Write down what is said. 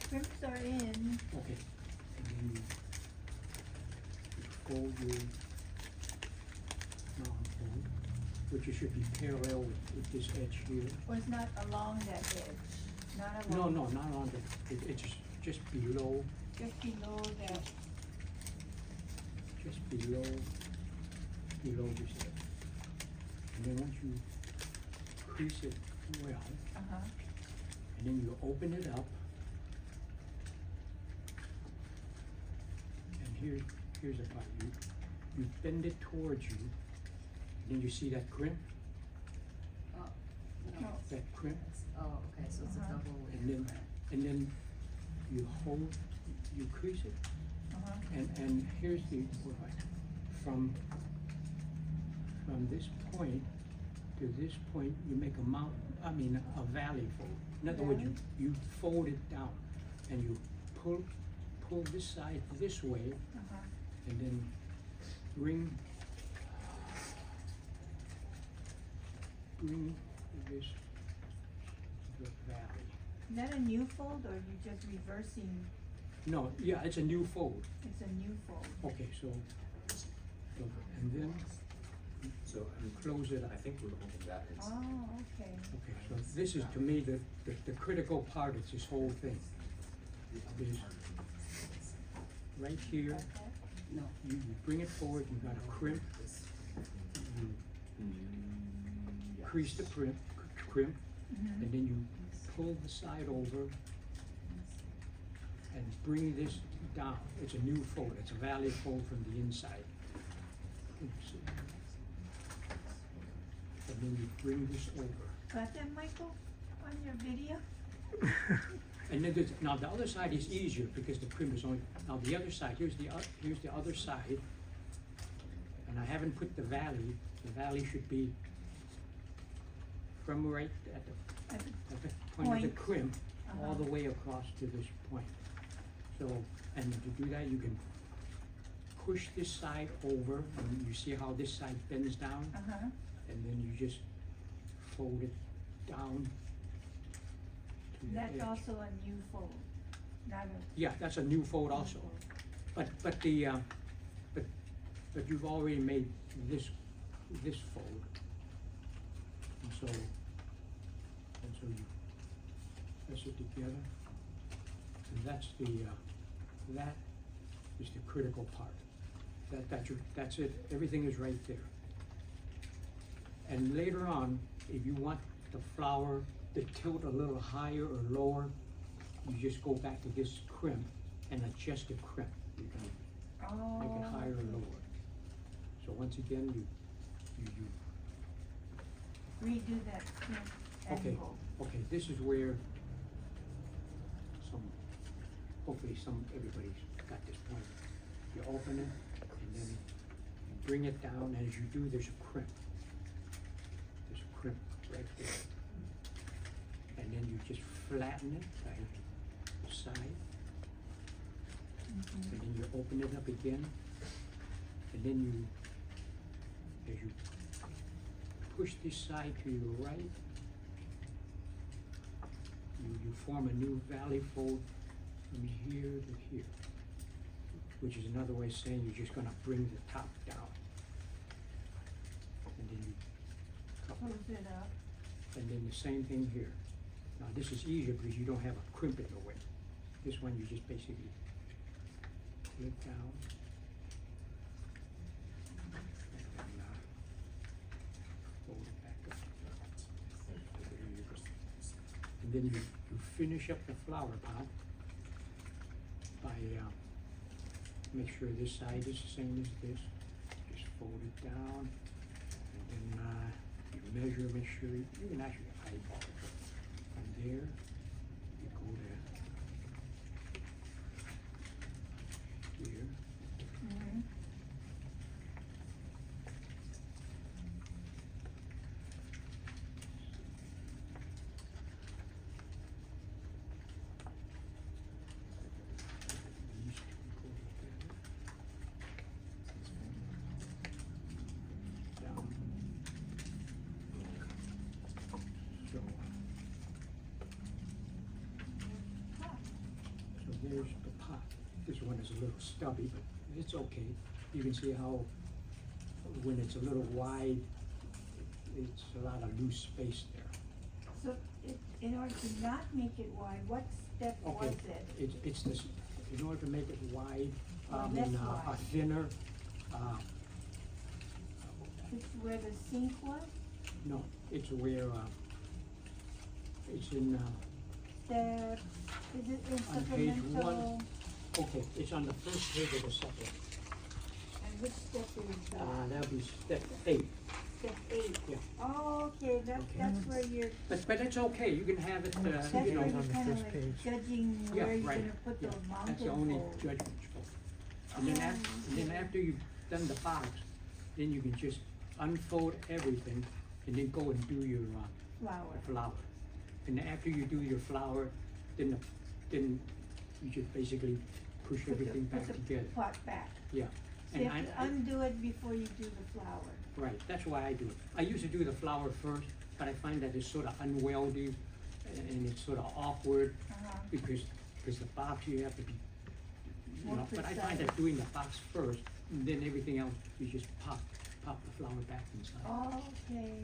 crimps are in. Okay, and then you fold your round fold, which it should be parallel with this edge here. Or it's not along that edge, not No, along. no, not on the, it's just below, Just below that. just below this edge. And then once you crease it well, Uh-huh. and then you open it up. And here's the part, you bend it towards you, and then you see that crimp, Oh, No. that crimp, oh, okay, so it's a Uh-huh. double layer. and then you hold, you crease it, Uh-huh. and here's the, from this point to this point, you make a valley fold. In other words, you fold it down, and you pull this side this way, Uh-huh. and then bring this to the valley. Is that a new fold or you just reversing? No, yeah, it's a new fold. It's a new fold. Okay, so and then, So, close it up. I think we're hoping that is. Oh, okay. Okay, so this is to me the critical part of this whole thing. Is right here, Okay. No. you bring it forward, you got a crimp, you crease the crimp, Mhm. and then you pull the side over and bring this down. It's a new fold, it's a valley fold from the inside. Oops. And then you bring this over. Got that, Michael, on your video? And then now the other side is easier because the crimp is only, now the other side, here's the other side. And I haven't put the valley should be from right at the At the point of the Point. crimp, all Uh-huh. the way across to this point. So, and to do that, you can push this side over, and you see how this side bends down? Uh-huh. And then you just fold it down to the That's edge. also a new fold, not a. Yeah, that's a new fold also. But you've already made this fold. And so you press it together. And that is the critical part. That's it, everything is right there. And later on, if you want the flower to tilt a little higher or lower, you just go back to this crimp and adjust the crimp. You can Oh. make it higher or lower. So once again, you Redo that crimp okay, angle. okay, this is where hopefully everybody's got this point. You open it, and then you bring it down, and as you do, there's a crimp. There's a crimp right there. And then you just flatten it by the side, Mhm. and then you open it up again, and then you, as you push this side to your right, you form a new valley fold from here to here, which is another way of saying you're just gonna bring the top down. And then you couple it. Close it up. And then the same thing here. Now this is easier because you don't have a crimp in the way. This one you just basically clip down. And then fold it back up. And then you finish up the flower pot by, make sure this side is the same as this. Just fold it down, and then, you measure, make sure, you can actually eyeball it. From there, you go to here. Mhm. These two go together. Down. So, here's the pot. This one is a little stubby, but it's okay. You can see how when it's a little wide, it's a lot of loose space there. So in order to not make it wide, what step Okay, was it? it's this, in order to make it wide, This a wide. thinner, This is where the sink was? no, it's where, it's in, Step, is it in On page supplemental? one. okay, it's on the first page of the supplement. And which step is that? That'll be step 8. Step 8? Yeah. Oh, okay, that's where you're, But it's okay, you can have it, that's you where know. you're on the kinda first like page. judging Yeah, where you're right. gonna put Yeah, those mountain that's the only folds. judgment you're supposed to. And then after you've done the box, then you can just unfold everything and then go and do your, Flower. flower. And after you do your flower, then you just basically push everything back Put the together. pot back. Yeah. So you And have to undo it before you do the flower. right, that's why I do it. I usually do the flower first, but I find that it's sort of unwieldy and it's sort of awkward because the box you have to be, you More know, but I find precise. that doing the box first, and then everything else, you just pop the flower back inside. Okay.